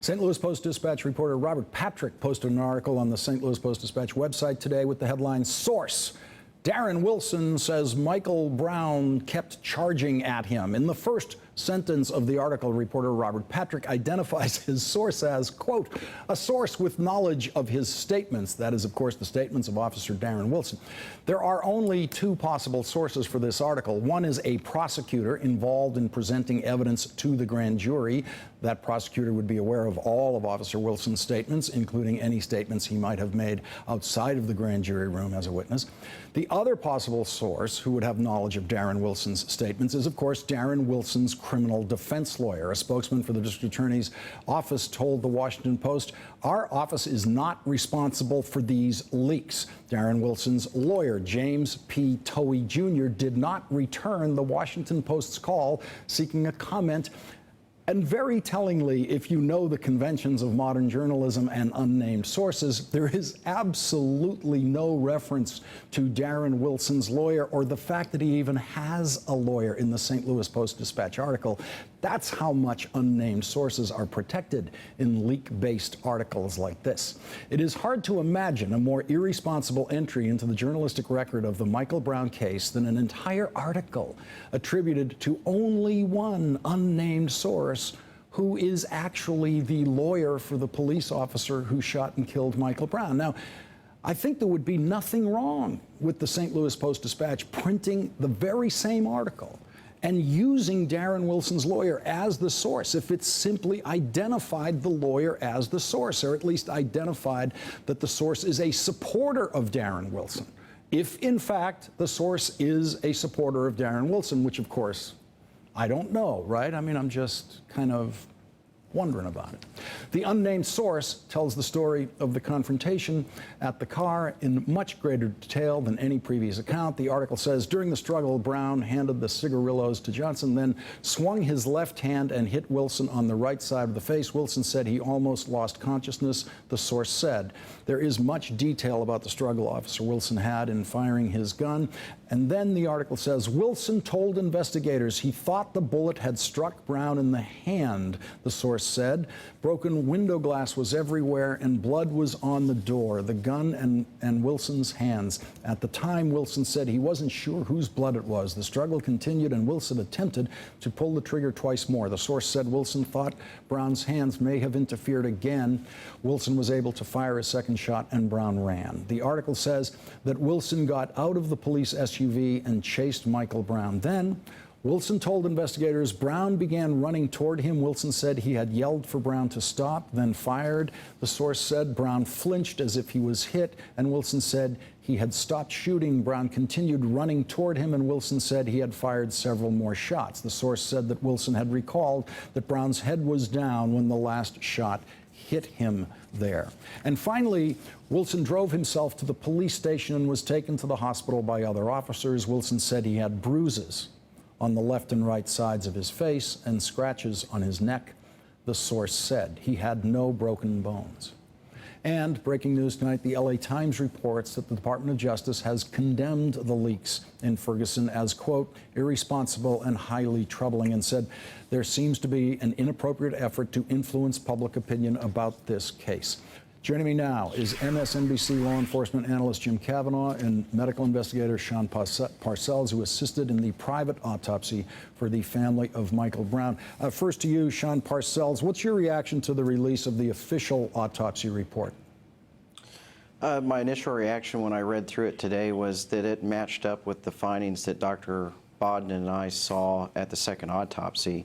St. Louis Post-Dispatch reporter Robert Patrick posted an article on the St. Louis Post-Dispatch website today with the headline, "Source: Darren Wilson says Michael Brown kept charging at him." In the first sentence of the article, reporter Robert Patrick identifies his source as, quote, "a source with knowledge of his statements." That is, of course, the statements of Officer Darren Wilson. There are only two possible sources for this article. One is a prosecutor involved in presenting evidence to the grand jury. That prosecutor would be aware of all of Officer Wilson's statements, including any statements he might have made outside of the grand jury room as a witness. The other possible source who would have knowledge of Darren Wilson's statements is, of course, Darren Wilson's criminal defense lawyer. A spokesman for the district attorney's office told the Washington Post, "Our office is not responsible for these leaks." Darren Wilson's lawyer, James P. Towie Jr., did not return the Washington Post's call seeking a comment. And very tellingly, if you know the conventions of modern journalism and unnamed sources, there is absolutely no reference to Darren Wilson's lawyer or the fact that he even has a lawyer in the St. Louis Post-Dispatch article. That's how much unnamed sources are protected in leak-based articles like this. It is hard to imagine a more irresponsible entry into the journalistic record of the Michael Brown case than an entire article attributed to only one unnamed source who is actually the lawyer for the police officer who shot and killed Michael Brown. Now, I think there would be nothing wrong with the St. Louis Post-Dispatch printing the very same article and using Darren Wilson's lawyer as the source if it simply identified the lawyer as the source, or at least identified that the source is a supporter of Darren Wilson. If, in fact, the source is a supporter of Darren Wilson, which, of course, I don't know, right? I mean, I'm just kind of wondering about it. The unnamed source tells the story of the confrontation at the car in much greater detail than any previous account. The article says, during the struggle, Brown handed the cigarillos to Johnson, then swung his left hand and hit Wilson on the right side of the face. Wilson said he almost lost consciousness, the source said. There is much detail about the struggle Officer Wilson had in firing his gun. And then the article says, Wilson told investigators he thought the bullet had struck Brown in the hand, the source said. Broken window glass was everywhere and blood was on the door, the gun and Wilson's hands. At the time, Wilson said he wasn't sure whose blood it was. The struggle continued and Wilson attempted to pull the trigger twice more. The source said Wilson thought Brown's hands may have interfered again. Wilson was able to fire a second shot and Brown ran. The article says that Wilson got out of the police SUV and chased Michael Brown. Then Wilson told investigators Brown began running toward him. Wilson said he had yelled for Brown to stop, then fired. The source said Brown flinched as if he was hit, and Wilson said he had stopped shooting. Brown continued running toward him, and Wilson said he had fired several more shots. The source said that Wilson had recalled that Brown's head was down when the last shot hit him there. And finally, Wilson drove himself to the police station and was taken to the hospital by other officers. Wilson said he had bruises on the left and right sides of his face and scratches on his neck. The source said he had no broken bones. And breaking news tonight, the LA Times reports that the Department of Justice has condemned the leaks in Ferguson as, quote, irresponsible and highly troubling, and said there seems to be an inappropriate effort to influence public opinion about this case. Joining me now is MSNBC law enforcement analyst Jim Kavanaugh and medical investigator Sean Parcells, who assisted in the private autopsy for the family of Michael Brown. First to you, Sean Parcells, what's your reaction to the release of the official autopsy report? My initial reaction when I read through it today was that it matched up with the findings that Dr. Bodden and I saw at the second autopsy.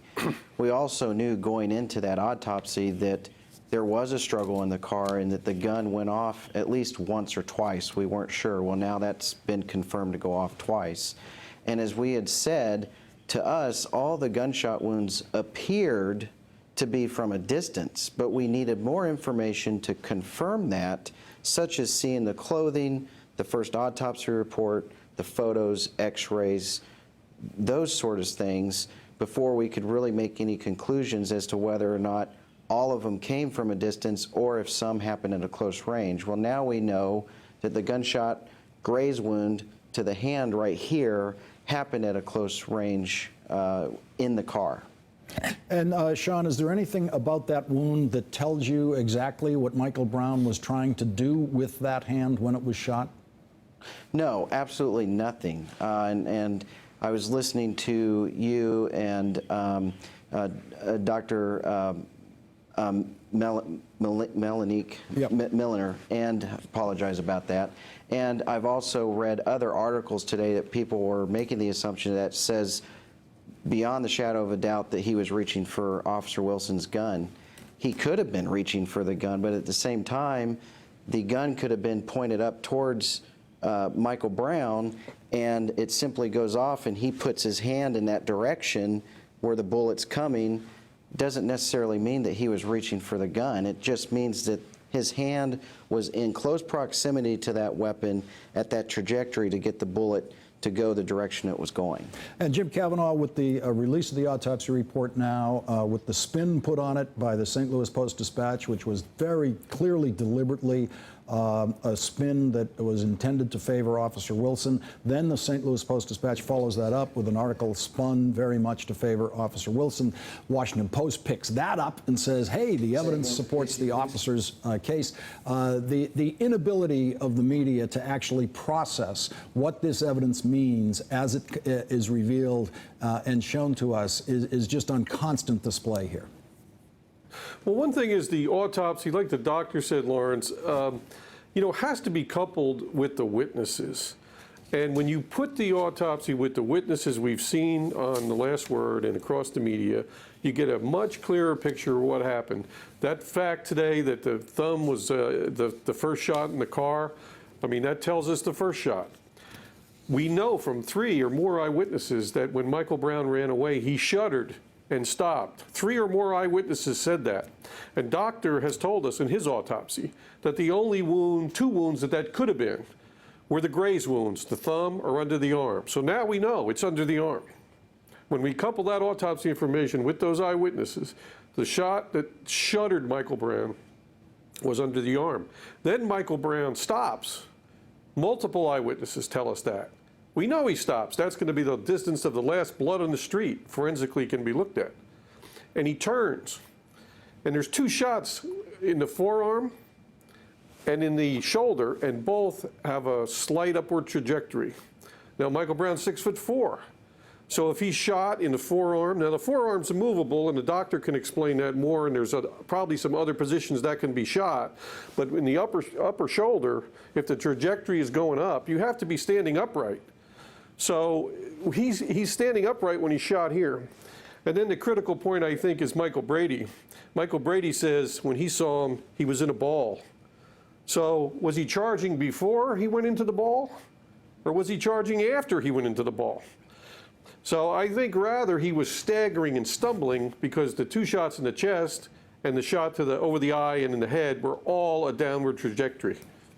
We also knew going into that autopsy that there was a struggle in the car and that the gun went off at least once or twice. We weren't sure. Well, now that's been confirmed to go off twice. And as we had said, to us, all the gunshot wounds appeared to be from a distance, but we needed more information to confirm that, such as seeing the clothing, the first autopsy report, the photos, x-rays, those sort of things, before we could really make any conclusions as to whether or not all of them came from a distance or if some happened at a close range. Well, now we know that the gunshot graze wound to the hand right here happened at a close range in the car. And Sean, is there anything about that wound that tells you exactly what Michael Brown was trying to do with that hand when it was shot? No, absolutely nothing. And I was listening to you and Dr. Melanique Yep. Milliner, and apologize about that. And I've also read other articles today that people were making the assumption that says beyond the shadow of a doubt that he was reaching for Officer Wilson's gun. He could have been reaching for the gun, but at the same time, the gun could have been pointed up towards Michael Brown, and it simply goes off and he puts his hand in that direction where the bullet's coming. Doesn't necessarily mean that he was reaching for the gun. It just means that his hand was in close proximity to that weapon at that trajectory to get the bullet to go the direction it was going. And Jim Kavanaugh, with the release of the autopsy report now, with the spin put on it by the St. Louis Post-Dispatch, which was very clearly, deliberately a spin that was intended to favor Officer Wilson, then the St. Louis Post-Dispatch follows that up with an article spun very much to favor Officer Wilson. Washington Post picks that up and says, hey, the evidence supports the officer's case. The inability of the media to actually process what this evidence means as it is revealed and shown to us is just on constant display here. Well, one thing is the autopsy, like the doctor said, Lawrence, has to be coupled with the witnesses. And when you put the autopsy with the witnesses we've seen on The Last Word and across the media, you get a much clearer picture of what happened. That fact today that the thumb was the first shot in the car, that tells us the first shot. We know from 3 or more eyewitnesses that when Michael Brown ran away, he shuddered and stopped. 3 or more eyewitnesses said that. And doctor has told us in his autopsy that the only 2 wounds that could have been were the graze wounds, the thumb or under the arm. So now we know it's under the arm. When we couple that autopsy information with those eyewitnesses, the shot that shuddered Michael Brown was under the arm. Then Michael Brown stops. Multiple eyewitnesses tell us that. We know he stops. That's going to be the distance of the last blood on the street, forensically can be looked at. And he turns. And there's 2 shots in the forearm and in the shoulder, and both have a slight upward trajectory. Now, Michael Brown's 6'4". So if he's shot in the forearm, now the forearm's immovable, and the doctor can explain that more, and there's probably some other positions that can be shot. But in the upper shoulder, if the trajectory is going up, you have to be standing upright. So he's standing upright when he's shot here. And then the critical point, I think, is Michael Brady. Michael Brady says when he saw him, he was in a ball. So was he charging before he went into the ball? Or was he charging after he went into the ball? So I think rather he was staggering and stumbling because the 2 shots in the chest and the shot to over the eye and in the head were all a downward trajectory.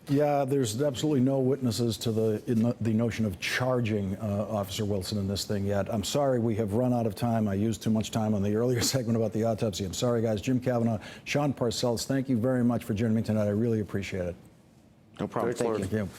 Yeah, there's absolutely no witnesses to the notion of charging Officer Wilson in this thing yet. I'm sorry we have run out of time. I used too much time on the earlier segment about the autopsy. I'm sorry, guys. Jim Kavanaugh, Sean Parcells, thank you very much for joining me tonight. I really appreciate it. No problem. Thanks, Thank you. Thank you.